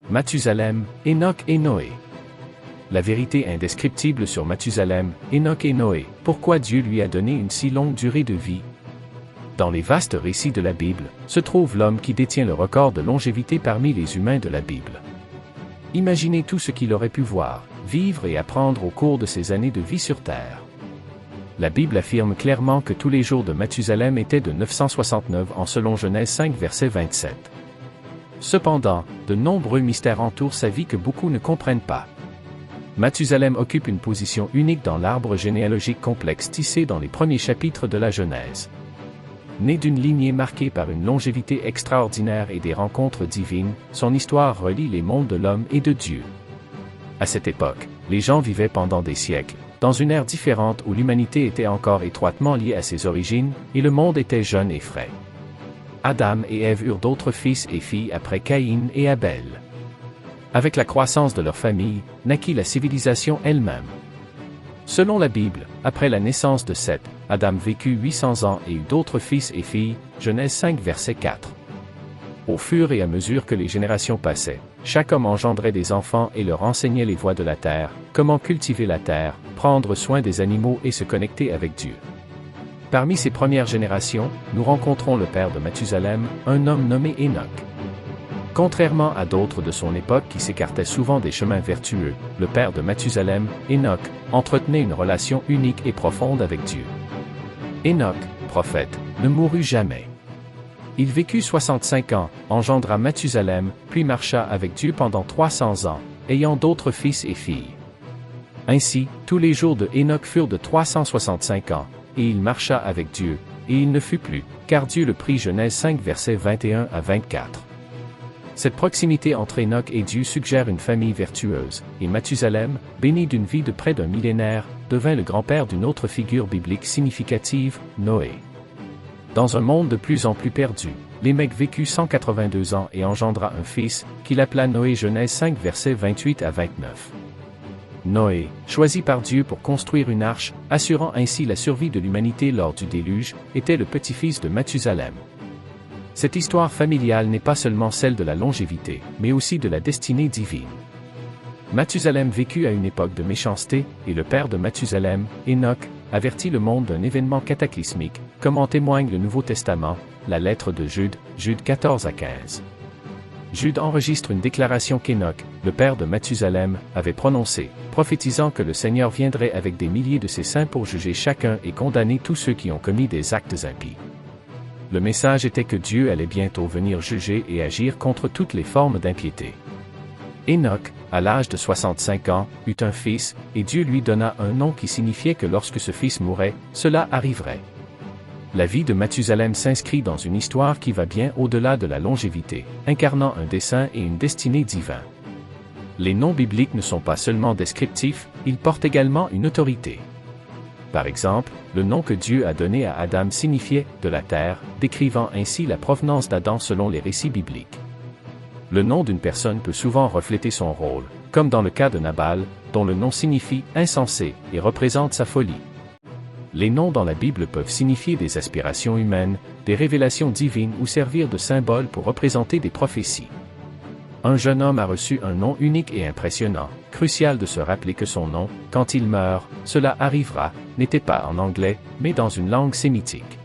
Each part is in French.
Mathusalem, Enoch et Noé. La vérité indescriptible sur Mathusalem, Enoch et Noé, pourquoi Dieu lui a donné une si longue durée de vie. Dans les vastes récits de la Bible, se trouve l'homme qui détient le record de longévité parmi les humains de la Bible. Imaginez tout ce qu'il aurait pu voir, vivre et apprendre au cours de ses années de vie sur Terre. La Bible affirme clairement que tous les jours de Mathusalem étaient de 969 ans selon Genèse 5 verset 27. Cependant, de nombreux mystères entourent sa vie que beaucoup ne comprennent pas. Mathusalem occupe une position unique dans l'arbre généalogique complexe tissé dans les premiers chapitres de la Genèse. Né d'une lignée marquée par une longévité extraordinaire et des rencontres divines, son histoire relie les mondes de l'homme et de Dieu. À cette époque, les gens vivaient pendant des siècles, dans une ère différente où l'humanité était encore étroitement liée à ses origines, et le monde était jeune et frais. Adam et Ève eurent d'autres fils et filles après Caïn et Abel. Avec la croissance de leur famille, naquit la civilisation elle-même. Selon la Bible, après la naissance de Seth, Adam vécut 800 ans et eut d'autres fils et filles, Genèse 5 verset 4. Au fur et à mesure que les générations passaient, chaque homme engendrait des enfants et leur enseignait les voies de la terre, comment cultiver la terre, prendre soin des animaux et se connecter avec Dieu. Parmi ces premières générations, nous rencontrons le père de Mathusalem, un homme nommé Enoch. Contrairement à d'autres de son époque qui s'écartaient souvent des chemins vertueux, le père de Mathusalem, Enoch, entretenait une relation unique et profonde avec Dieu. Enoch, prophète, ne mourut jamais. Il vécut 65 ans, engendra Mathusalem, puis marcha avec Dieu pendant 300 ans, ayant d'autres fils et filles. Ainsi, tous les jours de Enoch furent de 365 ans, et il marcha avec Dieu, et il ne fut plus, car Dieu le prit. Genèse 5 versets 21 à 24. Cette proximité entre Enoch et Dieu suggère une famille vertueuse, et Mathusalem, béni d'une vie de près d'un millénaire, devint le grand-père d'une autre figure biblique significative, Noé. Dans un monde de plus en plus perdu, Lémec vécut 182 ans et engendra un fils, qu'il appela Noé. Genèse 5 versets 28 à 29. Noé, choisi par Dieu pour construire une arche, assurant ainsi la survie de l'humanité lors du déluge, était le petit-fils de Mathusalem. Cette histoire familiale n'est pas seulement celle de la longévité, mais aussi de la destinée divine. Mathusalem vécut à une époque de méchanceté, et le père de Mathusalem, Enoch, avertit le monde d'un événement cataclysmique, comme en témoigne le Nouveau Testament, la lettre de Jude, Jude 14 à 15. Jude enregistre une déclaration qu'Enoch, le père de Mathusalem, avait prononcée, prophétisant que le Seigneur viendrait avec des milliers de ses saints pour juger chacun et condamner tous ceux qui ont commis des actes impies. Le message était que Dieu allait bientôt venir juger et agir contre toutes les formes d'impiété. Enoch, à l'âge de 65 ans, eut un fils, et Dieu lui donna un nom qui signifiait que lorsque ce fils mourrait, cela arriverait. La vie de Mathusalem s'inscrit dans une histoire qui va bien au-delà de la longévité, incarnant un dessein et une destinée divins. Les noms bibliques ne sont pas seulement descriptifs, ils portent également une autorité. Par exemple, le nom que Dieu a donné à Adam signifiait « de la terre », décrivant ainsi la provenance d'Adam selon les récits bibliques. Le nom d'une personne peut souvent refléter son rôle, comme dans le cas de Nabal, dont le nom signifie « insensé » et représente sa folie. Les noms dans la Bible peuvent signifier des aspirations humaines, des révélations divines ou servir de symbole pour représenter des prophéties. Un jeune homme a reçu un nom unique et impressionnant, crucial de se rappeler que son nom, quand il meurt, cela arrivera, n'était pas en anglais, mais dans une langue sémitique.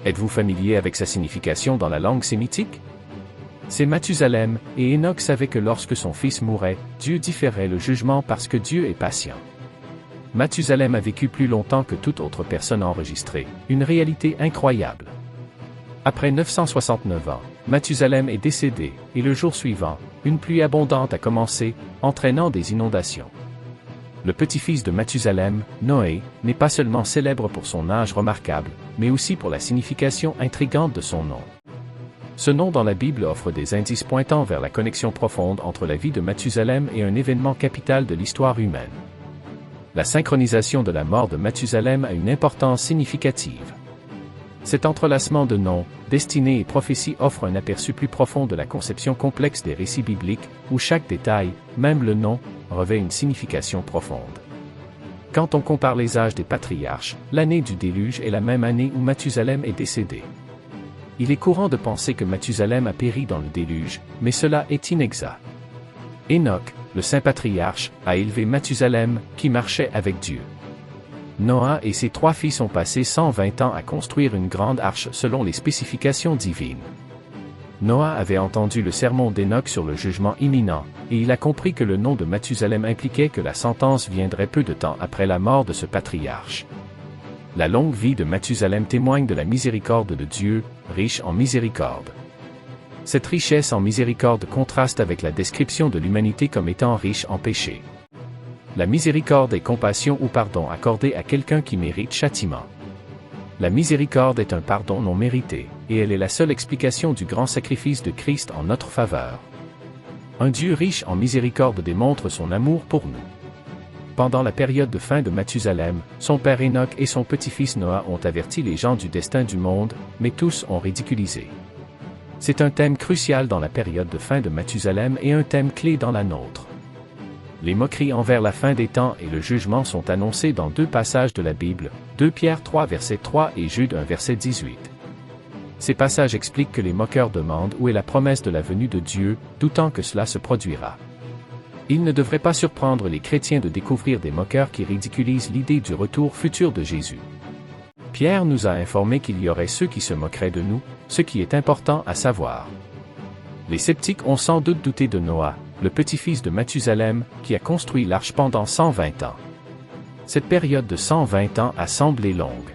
Êtes-vous familier avec sa signification dans la langue sémitique? C'est Mathusalem, et Enoch savait que lorsque son fils mourrait, Dieu différait le jugement parce que Dieu est patient. Mathusalem a vécu plus longtemps que toute autre personne enregistrée, une réalité incroyable. Après 969 ans, Mathusalem est décédé, et le jour suivant, une pluie abondante a commencé, entraînant des inondations. Le petit-fils de Mathusalem, Noé, n'est pas seulement célèbre pour son âge remarquable, mais aussi pour la signification intrigante de son nom. Ce nom dans la Bible offre des indices pointant vers la connexion profonde entre la vie de Mathusalem et un événement capital de l'histoire humaine. La synchronisation de la mort de Mathusalem a une importance significative. Cet entrelacement de noms, destinées et prophéties offre un aperçu plus profond de la conception complexe des récits bibliques, où chaque détail, même le nom, revêt une signification profonde. Quand on compare les âges des patriarches, l'année du déluge est la même année où Mathusalem est décédé. Il est courant de penser que Mathusalem a péri dans le déluge, mais cela est inexact. Enoch, le saint patriarche, a élevé Mathusalem, qui marchait avec Dieu. Noah et ses 3 fils ont passé 120 ans à construire une grande arche selon les spécifications divines. Noah avait entendu le sermon d'Enoch sur le jugement imminent, et il a compris que le nom de Mathusalem impliquait que la sentence viendrait peu de temps après la mort de ce patriarche. La longue vie de Mathusalem témoigne de la miséricorde de Dieu, riche en miséricorde. Cette richesse en miséricorde contraste avec la description de l'humanité comme étant riche en péché. La miséricorde est compassion ou pardon accordé à quelqu'un qui mérite châtiment. La miséricorde est un pardon non mérité, et elle est la seule explication du grand sacrifice de Christ en notre faveur. Un Dieu riche en miséricorde démontre son amour pour nous. Pendant la période de fin de Mathusalem, son père Enoch et son petit-fils Noah ont averti les gens du destin du monde, mais tous ont ridiculisé. C'est un thème crucial dans la période de fin de Mathusalem et un thème clé dans la nôtre. Les moqueries envers la fin des temps et le jugement sont annoncés dans 2 passages de la Bible, 2 Pierre 3 verset 3 et Jude 1 verset 18. Ces passages expliquent que les moqueurs demandent où est la promesse de la venue de Dieu, doutant que cela se produira. Il ne devrait pas surprendre les chrétiens de découvrir des moqueurs qui ridiculisent l'idée du retour futur de Jésus. Pierre nous a informé qu'il y aurait ceux qui se moqueraient de nous, ce qui est important à savoir. Les sceptiques ont sans doute douté de Noah, le petit-fils de Mathusalem, qui a construit l'arche pendant 120 ans. Cette période de 120 ans a semblé longue.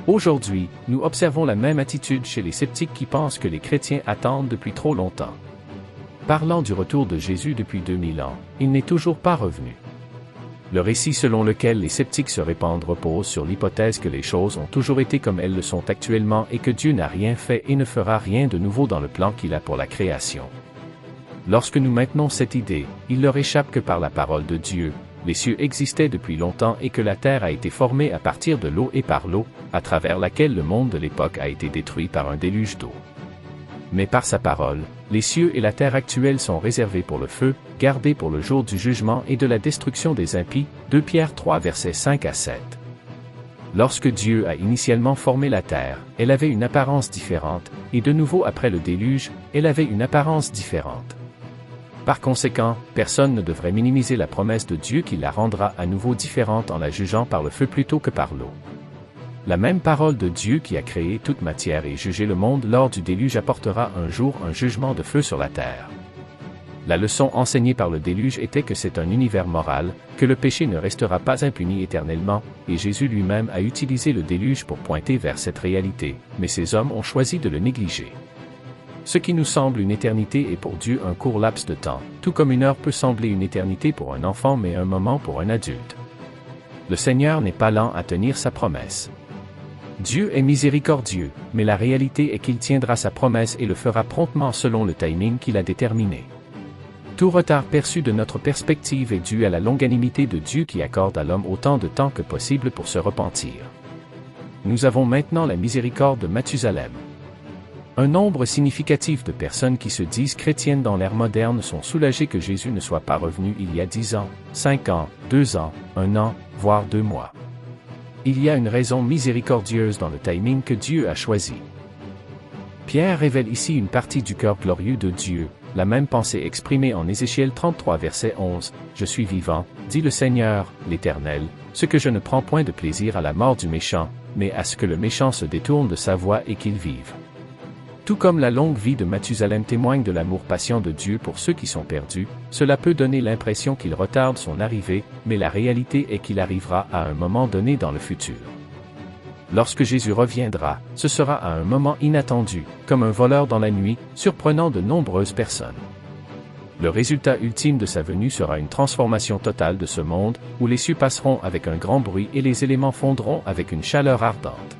Aujourd'hui, nous observons la même attitude chez les sceptiques qui pensent que les chrétiens attendent depuis trop longtemps. Parlant du retour de Jésus depuis 2000 ans, il n'est toujours pas revenu. Le récit selon lequel les sceptiques se répandent repose sur l'hypothèse que les choses ont toujours été comme elles le sont actuellement et que Dieu n'a rien fait et ne fera rien de nouveau dans le plan qu'il a pour la création. Lorsque nous maintenons cette idée, il leur échappe que par la parole de Dieu, les cieux existaient depuis longtemps et que la terre a été formée à partir de l'eau et par l'eau, à travers laquelle le monde de l'époque a été détruit par un déluge d'eau. Mais par sa parole, les cieux et la terre actuelle sont réservés pour le feu, gardés pour le jour du jugement et de la destruction des impies, 2 Pierre 3 versets 5 à 7. Lorsque Dieu a initialement formé la terre, elle avait une apparence différente, et de nouveau après le déluge, elle avait une apparence différente. Par conséquent, personne ne devrait minimiser la promesse de Dieu qui la rendra à nouveau différente en la jugeant par le feu plutôt que par l'eau. La même parole de Dieu qui a créé toute matière et jugé le monde lors du déluge apportera un jour un jugement de feu sur la terre. La leçon enseignée par le déluge était que c'est un univers moral, que le péché ne restera pas impuni éternellement, et Jésus lui-même a utilisé le déluge pour pointer vers cette réalité, mais ces hommes ont choisi de le négliger. Ce qui nous semble une éternité est pour Dieu un court laps de temps, tout comme une heure peut sembler une éternité pour un enfant mais un moment pour un adulte. Le Seigneur n'est pas lent à tenir sa promesse. Dieu est miséricordieux, mais la réalité est qu'il tiendra sa promesse et le fera promptement selon le timing qu'il a déterminé. Tout retard perçu de notre perspective est dû à la longanimité de Dieu qui accorde à l'homme autant de temps que possible pour se repentir. Nous avons maintenant la miséricorde de Mathusalem. Un nombre significatif de personnes qui se disent chrétiennes dans l'ère moderne sont soulagées que Jésus ne soit pas revenu il y a 10 ans, 5 ans, 2 ans, 1 an, voire 2 mois. Il y a une raison miséricordieuse dans le timing que Dieu a choisi. Pierre révèle ici une partie du cœur glorieux de Dieu, la même pensée exprimée en Ézéchiel 33 verset 11, « Je suis vivant, dit le Seigneur, l'Éternel, ce que je ne prends point de plaisir à la mort du méchant, mais à ce que le méchant se détourne de sa voie et qu'il vive. » Tout comme la longue vie de Mathusalem témoigne de l'amour patient de Dieu pour ceux qui sont perdus, cela peut donner l'impression qu'il retarde son arrivée, mais la réalité est qu'il arrivera à un moment donné dans le futur. Lorsque Jésus reviendra, ce sera à un moment inattendu, comme un voleur dans la nuit, surprenant de nombreuses personnes. Le résultat ultime de sa venue sera une transformation totale de ce monde, où les cieux passeront avec un grand bruit et les éléments fondront avec une chaleur ardente.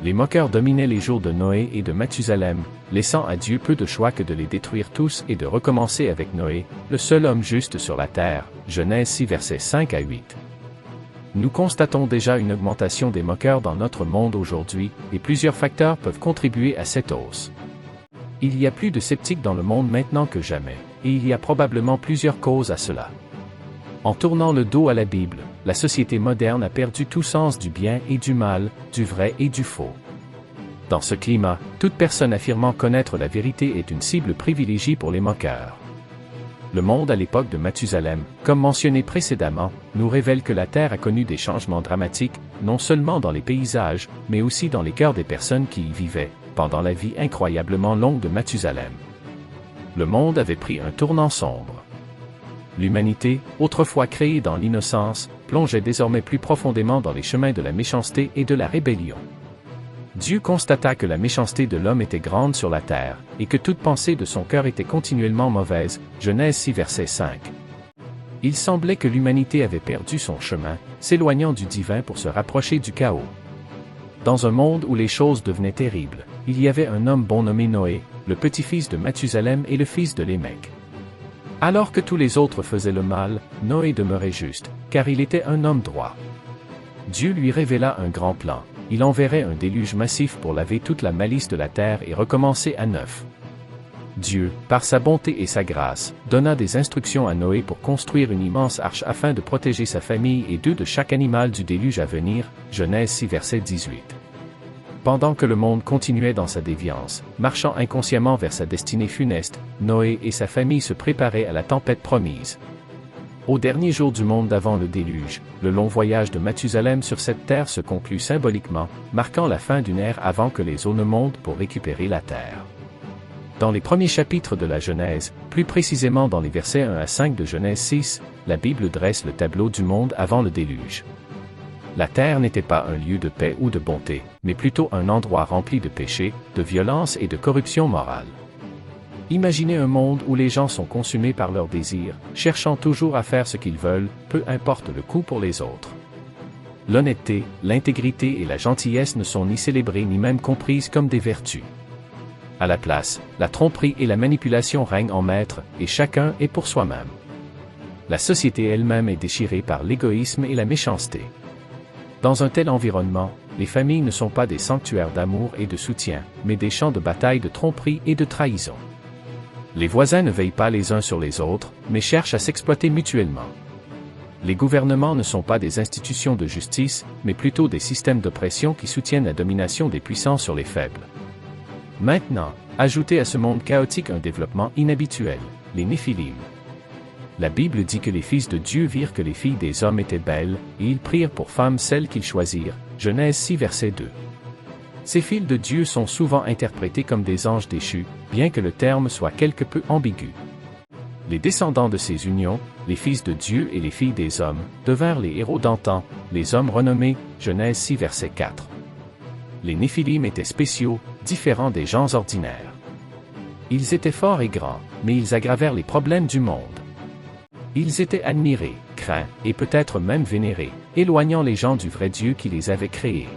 Les moqueurs dominaient les jours de Noé et de Mathusalem, laissant à Dieu peu de choix que de les détruire tous et de recommencer avec Noé, le seul homme juste sur la terre, Genèse 6 versets 5 à 8. Nous constatons déjà une augmentation des moqueurs dans notre monde aujourd'hui, et plusieurs facteurs peuvent contribuer à cette hausse. Il y a plus de sceptiques dans le monde maintenant que jamais, et il y a probablement plusieurs causes à cela. En tournant le dos à la Bible, la société moderne a perdu tout sens du bien et du mal, du vrai et du faux. Dans ce climat, toute personne affirmant connaître la vérité est une cible privilégiée pour les moqueurs. Le monde à l'époque de Mathusalem, comme mentionné précédemment, nous révèle que la Terre a connu des changements dramatiques, non seulement dans les paysages, mais aussi dans les cœurs des personnes qui y vivaient, pendant la vie incroyablement longue de Mathusalem. Le monde avait pris un tournant sombre. L'humanité, autrefois créée dans l'innocence, plongeait désormais plus profondément dans les chemins de la méchanceté et de la rébellion. Dieu constata que la méchanceté de l'homme était grande sur la terre, et que toute pensée de son cœur était continuellement mauvaise. Genèse 6 verset 5. Il semblait que l'humanité avait perdu son chemin, s'éloignant du divin pour se rapprocher du chaos. Dans un monde où les choses devenaient terribles, il y avait un homme bon nommé Noé, le petit-fils de Mathusalem et le fils de Lémec. Alors que tous les autres faisaient le mal, Noé demeurait juste, car il était un homme droit. Dieu lui révéla un grand plan. Il enverrait un déluge massif pour laver toute la malice de la terre et recommencer à neuf. Dieu, par sa bonté et sa grâce, donna des instructions à Noé pour construire une immense arche afin de protéger sa famille et d'eux de chaque animal du déluge à venir. Genèse 6 verset 18. Pendant que le monde continuait dans sa déviance, marchant inconsciemment vers sa destinée funeste, Noé et sa famille se préparaient à la tempête promise. Au dernier jour du monde d'avant le déluge, le long voyage de Mathusalem sur cette terre se conclut symboliquement, marquant la fin d'une ère avant que les eaux ne montent pour récupérer la terre. Dans les premiers chapitres de la Genèse, plus précisément dans les versets 1 à 5 de Genèse 6, la Bible dresse le tableau du monde avant le déluge. La terre n'était pas un lieu de paix ou de bonté, mais plutôt un endroit rempli de péché, de violence et de corruption morale. Imaginez un monde où les gens sont consumés par leurs désirs, cherchant toujours à faire ce qu'ils veulent, peu importe le coût pour les autres. L'honnêteté, l'intégrité et la gentillesse ne sont ni célébrées ni même comprises comme des vertus. À la place, la tromperie et la manipulation règnent en maître, et chacun est pour soi-même. La société elle-même est déchirée par l'égoïsme et la méchanceté. Dans un tel environnement, les familles ne sont pas des sanctuaires d'amour et de soutien, mais des champs de bataille de tromperie et de trahison. Les voisins ne veillent pas les uns sur les autres, mais cherchent à s'exploiter mutuellement. Les gouvernements ne sont pas des institutions de justice, mais plutôt des systèmes d'oppression qui soutiennent la domination des puissants sur les faibles. Maintenant, ajoutez à ce monde chaotique un développement inhabituel, les Néphilim. La Bible dit que les fils de Dieu virent que les filles des hommes étaient belles, et ils prirent pour femmes celles qu'ils choisirent. Genèse 6 verset 2. Ces filles de Dieu sont souvent interprétées comme des anges déchus, bien que le terme soit quelque peu ambigu. Les descendants de ces unions, les fils de Dieu et les filles des hommes, devinrent les héros d'antan, les hommes renommés, Genèse 6 verset 4. Les Néphilim étaient spéciaux, différents des gens ordinaires. Ils étaient forts et grands, mais ils aggravèrent les problèmes du monde. Ils étaient admirés, craints, et peut-être même vénérés, éloignant les gens du vrai Dieu qui les avait créés.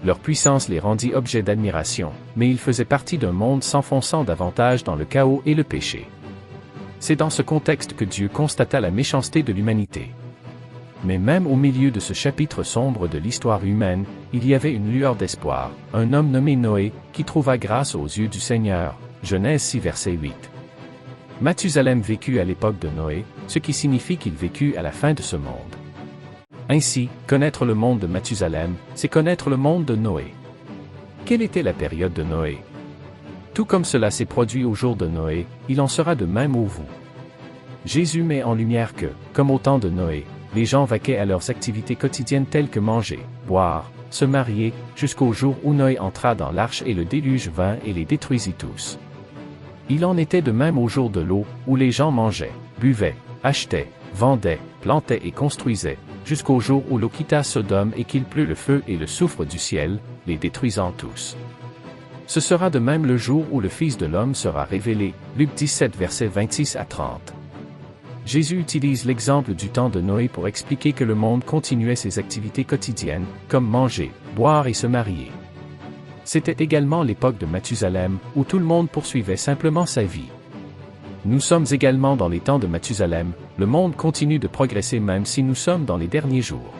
Leur puissance les rendit objets d'admiration, mais ils faisaient partie d'un monde s'enfonçant davantage dans le chaos et le péché. C'est dans ce contexte que Dieu constata la méchanceté de l'humanité. Mais même au milieu de ce chapitre sombre de l'histoire humaine, il y avait une lueur d'espoir, un homme nommé Noé, qui trouva grâce aux yeux du Seigneur. Genèse 6 verset 8. Mathusalem vécut à l'époque de Noé, ce qui signifie qu'il vécut à la fin de ce monde. Ainsi, connaître le monde de Mathusalem, c'est connaître le monde de Noé. Quelle était la période de Noé? Tout comme cela s'est produit au jour de Noé, il en sera de même au vous. Jésus met en lumière que, comme au temps de Noé, les gens vaquaient à leurs activités quotidiennes telles que manger, boire, se marier, jusqu'au jour où Noé entra dans l'arche et le déluge vint et les détruisit tous. Il en était de même au jour de l'eau, où les gens mangeaient, buvaient, achetaient, vendaient, plantaient et construisaient, jusqu'au jour où l'eau quitta Sodome et qu'il plut le feu et le soufre du ciel, les détruisant tous. Ce sera de même le jour où le Fils de l'homme sera révélé. Luc 17 versets 26 à 30. Jésus utilise l'exemple du temps de Noé pour expliquer que le monde continuait ses activités quotidiennes, comme manger, boire et se marier. C'était également l'époque de Mathusalem, où tout le monde poursuivait simplement sa vie. Nous sommes également dans les temps de Mathusalem, le monde continue de progresser même si nous sommes dans les derniers jours.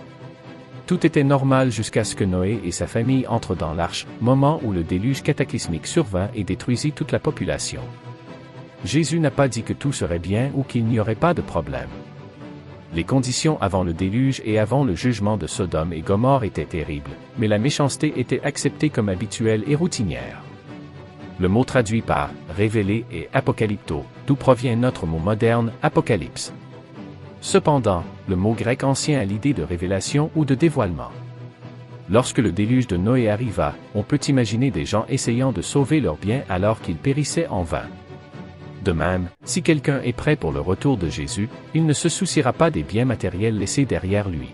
Tout était normal jusqu'à ce que Noé et sa famille entrent dans l'arche, moment où le déluge cataclysmique survint et détruisit toute la population. Jésus n'a pas dit que tout serait bien ou qu'il n'y aurait pas de problème. Les conditions avant le déluge et avant le jugement de Sodome et Gomorrhe étaient terribles, mais la méchanceté était acceptée comme habituelle et routinière. Le mot traduit par « révélé » est « apocalypto », d'où provient notre mot moderne « apocalypse ». Cependant, le mot grec ancien a l'idée de révélation ou de dévoilement. Lorsque le déluge de Noé arriva, on peut imaginer des gens essayant de sauver leurs biens alors qu'ils périssaient en vain. De même, si quelqu'un est prêt pour le retour de Jésus, il ne se souciera pas des biens matériels laissés derrière lui.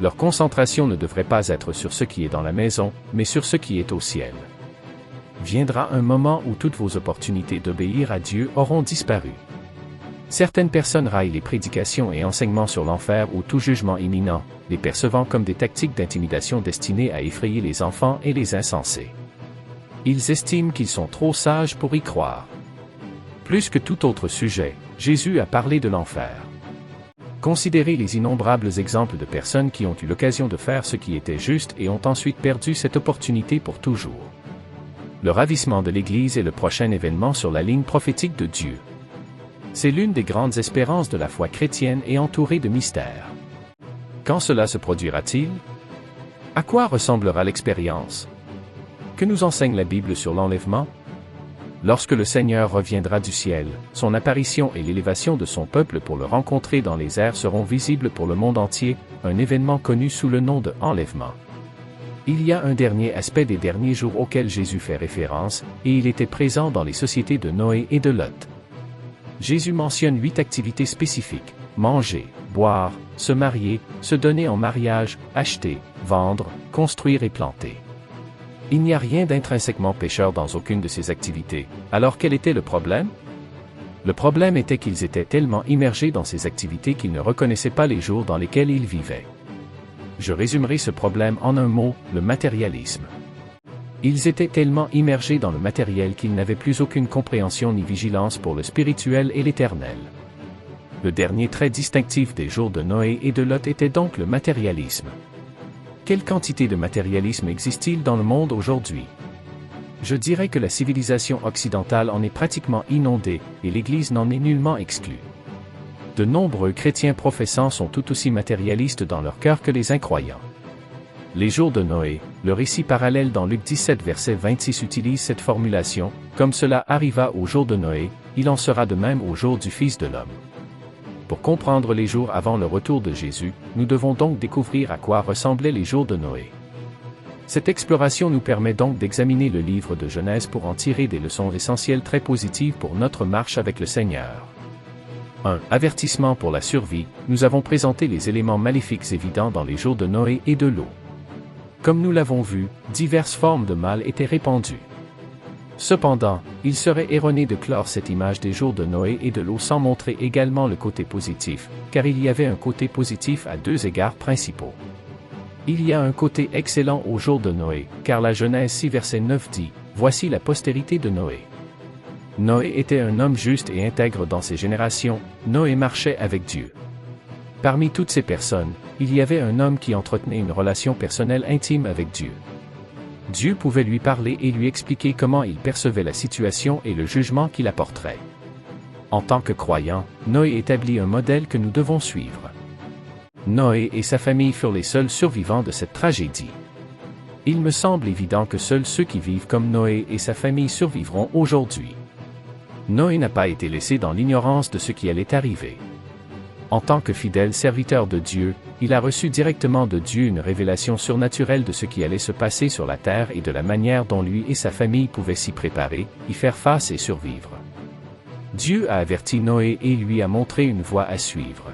Leur concentration ne devrait pas être sur ce qui est dans la maison, mais sur ce qui est au ciel. Viendra un moment où toutes vos opportunités d'obéir à Dieu auront disparu. Certaines personnes raillent les prédications et enseignements sur l'enfer ou tout jugement imminent, les percevant comme des tactiques d'intimidation destinées à effrayer les enfants et les insensés. Ils estiment qu'ils sont trop sages pour y croire. Plus que tout autre sujet, Jésus a parlé de l'enfer. Considérez les innombrables exemples de personnes qui ont eu l'occasion de faire ce qui était juste et ont ensuite perdu cette opportunité pour toujours. Le ravissement de l'Église est le prochain événement sur la ligne prophétique de Dieu. C'est l'une des grandes espérances de la foi chrétienne et entourée de mystères. Quand cela se produira-t-il? À quoi ressemblera l'expérience? Que nous enseigne la Bible sur l'enlèvement? Lorsque le Seigneur reviendra du ciel, son apparition et l'élévation de son peuple pour le rencontrer dans les airs seront visibles pour le monde entier, un événement connu sous le nom de enlèvement. Il y a un dernier aspect des derniers jours auquel Jésus fait référence, et il était présent dans les sociétés de Noé et de Lot. Jésus mentionne 8 activités spécifiques: manger, boire, se marier, se donner en mariage, acheter, vendre, construire et planter. Il n'y a rien d'intrinsèquement pécheur dans aucune de ces activités. Alors quel était le problème? Le problème était qu'ils étaient tellement immergés dans ces activités qu'ils ne reconnaissaient pas les jours dans lesquels ils vivaient. Je résumerai ce problème en un mot, le matérialisme. Ils étaient tellement immergés dans le matériel qu'ils n'avaient plus aucune compréhension ni vigilance pour le spirituel et l'éternel. Le dernier trait distinctif des jours de Noé et de Lot était donc le matérialisme. Quelle quantité de matérialisme existe-t-il dans le monde aujourd'hui? Je dirais que la civilisation occidentale en est pratiquement inondée, et l'Église n'en est nullement exclue. De nombreux chrétiens professants sont tout aussi matérialistes dans leur cœur que les incroyants. Les jours de Noé, le récit parallèle dans Luc 17 verset 26 utilise cette formulation: « Comme cela arriva au jour de Noé, il en sera de même au jour du Fils de l'homme. » Pour comprendre les jours avant le retour de Jésus, nous devons donc découvrir à quoi ressemblaient les jours de Noé. Cette exploration nous permet donc d'examiner le livre de Genèse pour en tirer des leçons essentielles très positives pour notre marche avec le Seigneur. 1. Avertissement pour la survie. Nous avons présenté les éléments maléfiques évidents dans les jours de Noé et de l'eau. Comme nous l'avons vu, diverses formes de mal étaient répandues. Cependant, il serait erroné de clore cette image des jours de Noé et de l'eau sans montrer également le côté positif, car il y avait un côté positif à 2 égards principaux. Il y a un côté excellent aux jours de Noé, car la Genèse 6 verset 9 dit « Voici la postérité de Noé ». Noé était un homme juste et intègre dans ses générations. Noé marchait avec Dieu. Parmi toutes ces personnes, il y avait un homme qui entretenait une relation personnelle intime avec Dieu. Dieu pouvait lui parler et lui expliquer comment il percevait la situation et le jugement qu'il apporterait. En tant que croyant, Noé établit un modèle que nous devons suivre. Noé et sa famille furent les seuls survivants de cette tragédie. Il me semble évident que seuls ceux qui vivent comme Noé et sa famille survivront aujourd'hui. Noé n'a pas été laissé dans l'ignorance de ce qui allait arriver. En tant que fidèle serviteur de Dieu, il a reçu directement de Dieu une révélation surnaturelle de ce qui allait se passer sur la terre et de la manière dont lui et sa famille pouvaient s'y préparer, y faire face et survivre. Dieu a averti Noé et lui a montré une voie à suivre.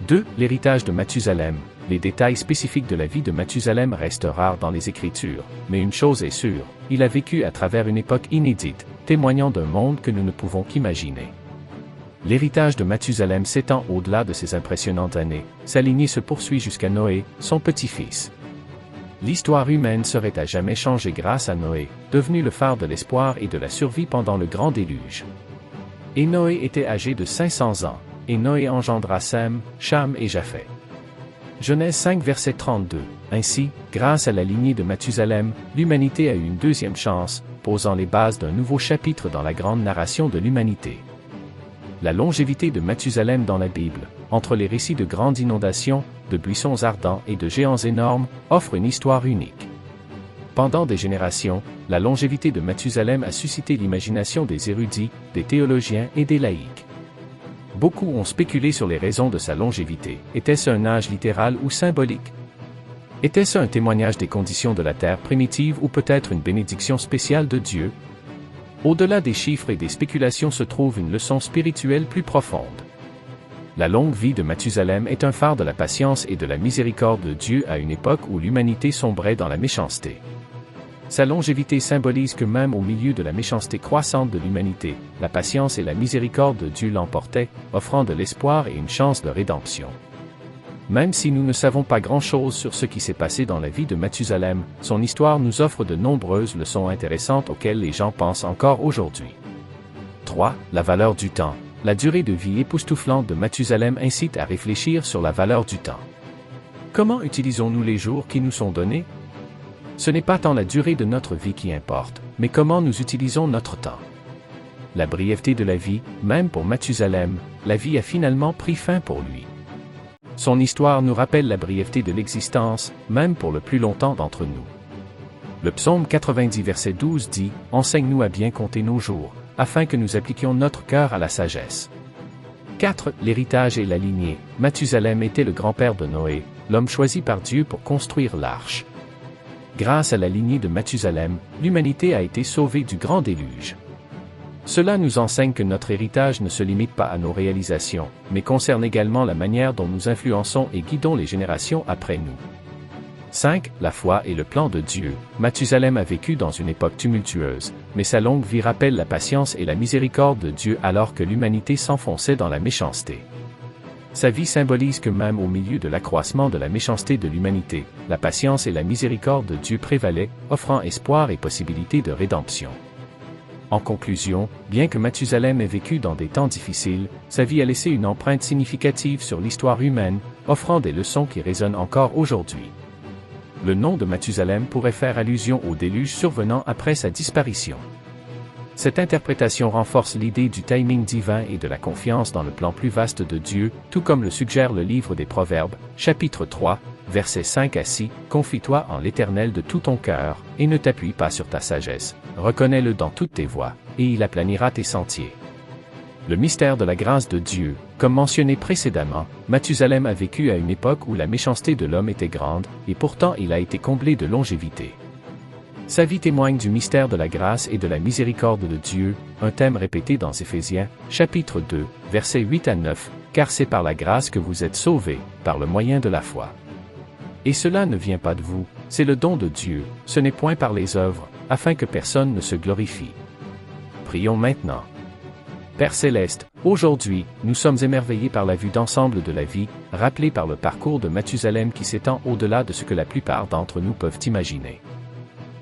2. L'héritage de Mathusalem. Les détails spécifiques de la vie de Mathusalem restent rares dans les Écritures, mais une chose est sûre, il a vécu à travers une époque inédite, témoignant d'un monde que nous ne pouvons qu'imaginer. L'héritage de Mathusalem s'étend au-delà de ces impressionnantes années, sa lignée se poursuit jusqu'à Noé, son petit-fils. L'histoire humaine serait à jamais changée grâce à Noé, devenu le phare de l'espoir et de la survie pendant le grand déluge. Et Noé était âgé de 500 ans, et Noé engendra Sem, Cham et Japhet. Genèse 5 verset 32. Ainsi, grâce à la lignée de Mathusalem, l'humanité a eu une deuxième chance, posant les bases d'un nouveau chapitre dans la grande narration de l'humanité. La longévité de Mathusalem dans la Bible, entre les récits de grandes inondations, de buissons ardents et de géants énormes, offre une histoire unique. Pendant des générations, la longévité de Mathusalem a suscité l'imagination des érudits, des théologiens et des laïcs. Beaucoup ont spéculé sur les raisons de sa longévité. Était-ce un âge littéral ou symbolique? Était-ce un témoignage des conditions de la terre primitive ou peut-être une bénédiction spéciale de Dieu? Au-delà des chiffres et des spéculations se trouve une leçon spirituelle plus profonde. La longue vie de Mathusalem est un phare de la patience et de la miséricorde de Dieu à une époque où l'humanité sombrait dans la méchanceté. Sa longévité symbolise que même au milieu de la méchanceté croissante de l'humanité, la patience et la miséricorde de Dieu l'emportaient, offrant de l'espoir et une chance de rédemption. Même si nous ne savons pas grand-chose sur ce qui s'est passé dans la vie de Mathusalem, son histoire nous offre de nombreuses leçons intéressantes auxquelles les gens pensent encore aujourd'hui. 3. La valeur du temps. La durée de vie époustouflante de Mathusalem incite à réfléchir sur la valeur du temps. Comment utilisons-nous les jours qui nous sont donnés? Ce n'est pas tant la durée de notre vie qui importe, mais comment nous utilisons notre temps. La brièveté de la vie, même pour Mathusalem, la vie a finalement pris fin pour lui. Son histoire nous rappelle la brièveté de l'existence, même pour le plus longtemps d'entre nous. Le psaume 90 verset 12 dit « Enseigne-nous à bien compter nos jours, afin que nous appliquions notre cœur à la sagesse. » 4. L'héritage et la lignée. Mathusalem était le grand-père de Noé, l'homme choisi par Dieu pour construire l'arche. Grâce à la lignée de Mathusalem, l'humanité a été sauvée du grand déluge. Cela nous enseigne que notre héritage ne se limite pas à nos réalisations, mais concerne également la manière dont nous influençons et guidons les générations après nous. 5. La foi et le plan de Dieu. Mathusalem a vécu dans une époque tumultueuse, mais sa longue vie rappelle la patience et la miséricorde de Dieu alors que l'humanité s'enfonçait dans la méchanceté. Sa vie symbolise que même au milieu de l'accroissement de la méchanceté de l'humanité, la patience et la miséricorde de Dieu prévalaient, offrant espoir et possibilité de rédemption. En conclusion, bien que Mathusalem ait vécu dans des temps difficiles, sa vie a laissé une empreinte significative sur l'histoire humaine, offrant des leçons qui résonnent encore aujourd'hui. Le nom de Mathusalem pourrait faire allusion au déluge survenant après sa disparition. Cette interprétation renforce l'idée du timing divin et de la confiance dans le plan plus vaste de Dieu, tout comme le suggère le livre des Proverbes, chapitre 3, versets 5 à 6, « Confie-toi en l'Éternel de tout ton cœur, et ne t'appuie pas sur ta sagesse. Reconnais-le dans toutes tes voies, et il aplanira tes sentiers. » Le mystère de la grâce de Dieu. Comme mentionné précédemment, Mathusalem a vécu à une époque où la méchanceté de l'homme était grande, et pourtant il a été comblé de longévité. Sa vie témoigne du mystère de la grâce et de la miséricorde de Dieu, un thème répété dans Éphésiens, chapitre 2, versets 8 à 9, « Car c'est par la grâce que vous êtes sauvés, par le moyen de la foi. Et cela ne vient pas de vous, c'est le don de Dieu, ce n'est point par les œuvres, afin que personne ne se glorifie. » Prions maintenant. Père Céleste, aujourd'hui, nous sommes émerveillés par la vue d'ensemble de la vie, rappelés par le parcours de Mathusalem qui s'étend au-delà de ce que la plupart d'entre nous peuvent imaginer.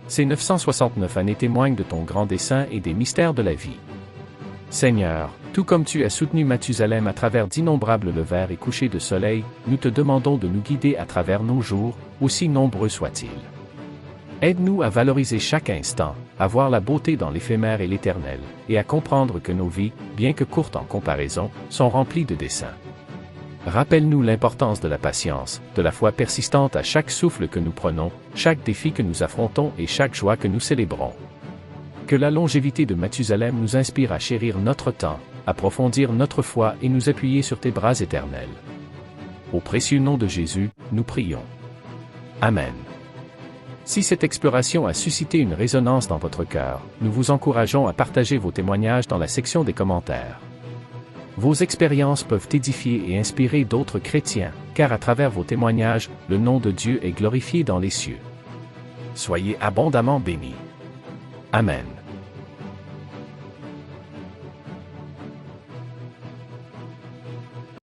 Ces 969 années témoignent de ton grand dessein et des mystères de la vie. Seigneur, tout comme tu as soutenu Mathusalem à travers d'innombrables levers et couchers de soleil, nous te demandons de nous guider à travers nos jours, aussi nombreux soient-ils. Aide-nous à valoriser chaque instant, à voir la beauté dans l'éphémère et l'éternel, et à comprendre que nos vies, bien que courtes en comparaison, sont remplies de desseins. Rappelle-nous l'importance de la patience, de la foi persistante à chaque souffle que nous prenons, chaque défi que nous affrontons et chaque joie que nous célébrons. Que la longévité de Mathusalem nous inspire à chérir notre temps, approfondir notre foi et nous appuyer sur tes bras éternels. Au précieux nom de Jésus, nous prions. Amen. Si cette exploration a suscité une résonance dans votre cœur, nous vous encourageons à partager vos témoignages dans la section des commentaires. Vos expériences peuvent édifier et inspirer d'autres chrétiens, car à travers vos témoignages, le nom de Dieu est glorifié dans les cieux. Soyez abondamment bénis. Amen.